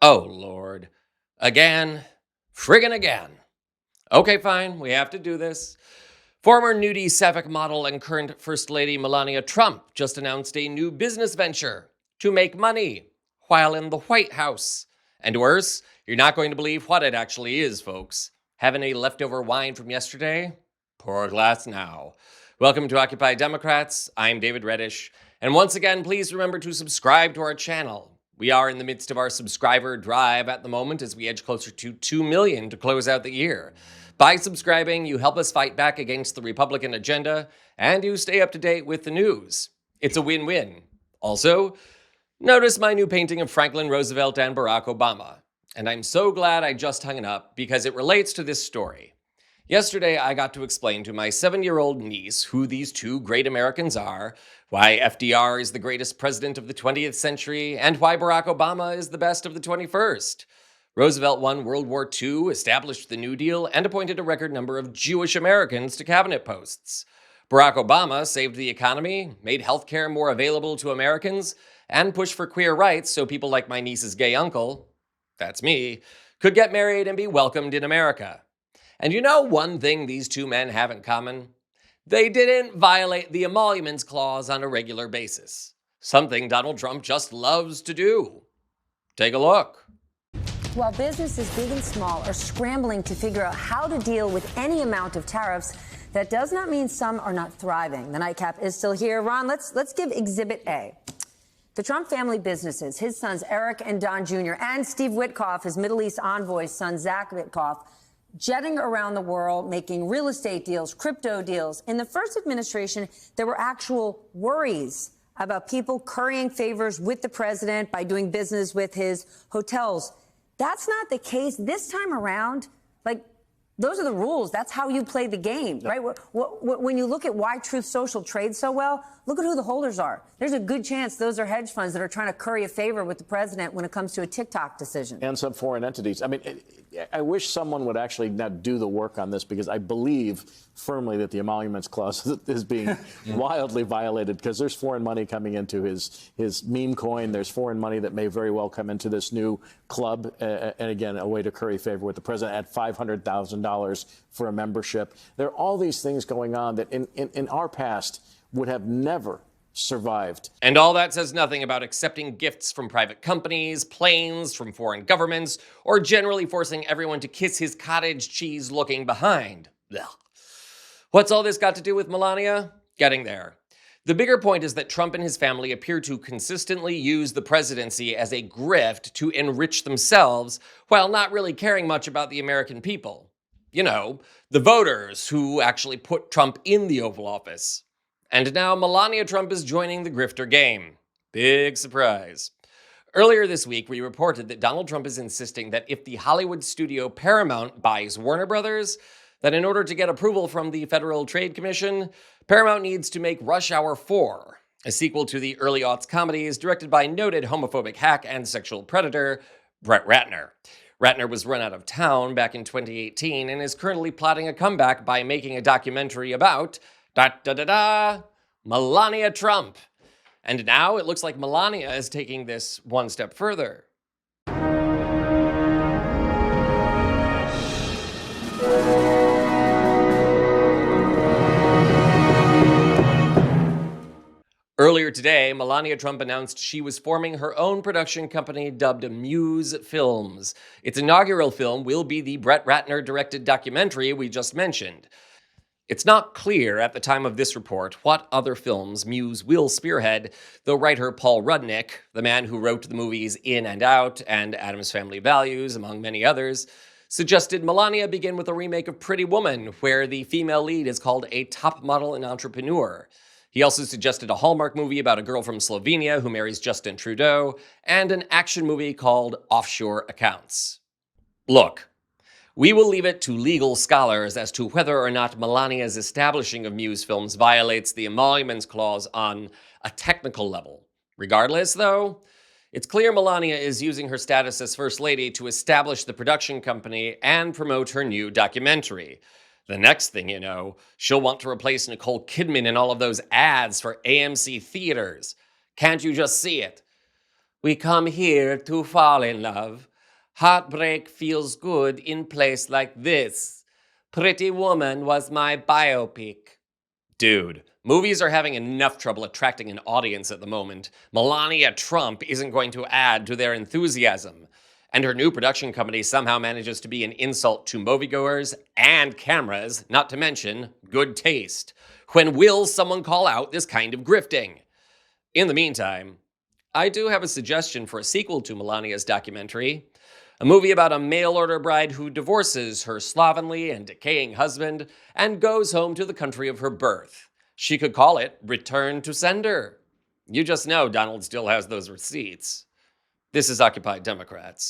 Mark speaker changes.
Speaker 1: Oh, Lord. Again? Friggin' again. Okay, fine, we have to do this. Former nudie sapphic model and current First Lady Melania Trump just announced a new business venture to make money while in the White House. And worse, you're not going to believe what it actually is, folks. Having any leftover wine from yesterday? Pour a glass now. Welcome to Occupy Democrats. I'm David Reddish. And once again, please remember to subscribe to our channel. We are in the midst of our subscriber drive at the moment as we edge closer to 2 million to close out the year. By subscribing, you help us fight back against the Republican agenda, and you stay up to date with the news. It's a win-win. Also, notice my new painting of Franklin Roosevelt and Barack Obama. And I'm so glad I just hung it up because it relates to this story. Yesterday, I got to explain to my 7-year-old niece who these two great Americans are, why FDR is the greatest president of the 20th century, and why Barack Obama is the best of the 21st. Roosevelt won World War II, established the New Deal, and appointed a record number of Jewish Americans to cabinet posts. Barack Obama saved the economy, made healthcare more available to Americans, and pushed for queer rights so people like my niece's gay uncle, that's me, could get married and be welcomed in America. And you know one thing these two men have in common? They didn't violate the Emoluments Clause on a regular basis. Something Donald Trump just loves to do. Take a look.
Speaker 2: While businesses big and small are scrambling to figure out how to deal with any amount of tariffs, that does not mean some are not thriving. The nightcap is still here. Ron, let's give Exhibit A. The Trump family businesses, his sons Eric and Don Jr., and Steve Witkoff, his Middle East envoy's son Zach Witkoff, jetting around the world, making real estate deals, crypto deals. In the first administration, there were actual worries about people currying favors with the president by doing business with his hotels. That's not the case this time around. Like, those are the rules. That's how you play the game, right? When you look at why Truth Social trades so well, look at who the holders are. There's a good chance those are hedge funds that are trying to curry a favor with the president when it comes to a TikTok decision.
Speaker 3: And some foreign entities. I mean, I wish someone would actually now do the work on this, because I believe firmly that the Emoluments Clause is being wildly violated, because there's foreign money coming into his meme coin. There's foreign money that may very well come into this new club. And again, a way to curry favor with the president at $500,000 for a membership. There are all these things going on that in our past would have never survived.
Speaker 1: And all that says nothing about accepting gifts from private companies, planes from foreign governments, or generally forcing everyone to kiss his cottage cheese looking behind. Ugh. What's all this got to do with Melania? Getting there. The bigger point is that Trump and his family appear to consistently use the presidency as a grift to enrich themselves while not really caring much about the American people. You know, the voters who actually put Trump in the Oval Office. And now Melania Trump is joining the grifter game. Big surprise. Earlier this week, we reported that Donald Trump is insisting that if the Hollywood studio Paramount buys Warner Brothers, that in order to get approval from the Federal Trade Commission, Paramount needs to make Rush Hour 4, a sequel to the early aughts comedies directed by noted homophobic hack and sexual predator Brett Ratner. Ratner was run out of town back in 2018 and is currently plotting a comeback by making a documentary about Melania Trump. And now it looks like Melania is taking this one step further. Earlier today, Melania Trump announced she was forming her own production company dubbed Muse Films. Its inaugural film will be the Brett Ratner-directed documentary we just mentioned. It's not clear at the time of this report what other films Muse will spearhead, though writer Paul Rudnick, the man who wrote the movies In and Out and Addams Family Values, among many others, suggested Melania begin with a remake of Pretty Woman, where the female lead is called a top model and entrepreneur. He also suggested a Hallmark movie about a girl from Slovenia who marries Justin Trudeau, and an action movie called Offshore Accounts. Look, we will leave it to legal scholars as to whether or not Melania's establishing of Muse Films violates the Emoluments Clause on a technical level. Regardless, though, it's clear Melania is using her status as First Lady to establish the production company and promote her new documentary. The next thing you know, she'll want to replace Nicole Kidman in all of those ads for AMC theaters. Can't you just see it? We come here to fall in love. Heartbreak feels good in place like this. Pretty Woman was my biopic. Dude, movies are having enough trouble attracting an audience at the moment. Melania Trump isn't going to add to their enthusiasm. And her new production company somehow manages to be an insult to moviegoers and cameras, not to mention good taste. When will someone call out this kind of grifting? In the meantime, I do have a suggestion for a sequel to Melania's documentary. A movie about a mail-order bride who divorces her slovenly and decaying husband and goes home to the country of her birth. She could call it Return to Sender. You just know Donald still has those receipts. This is Occupy Democrats.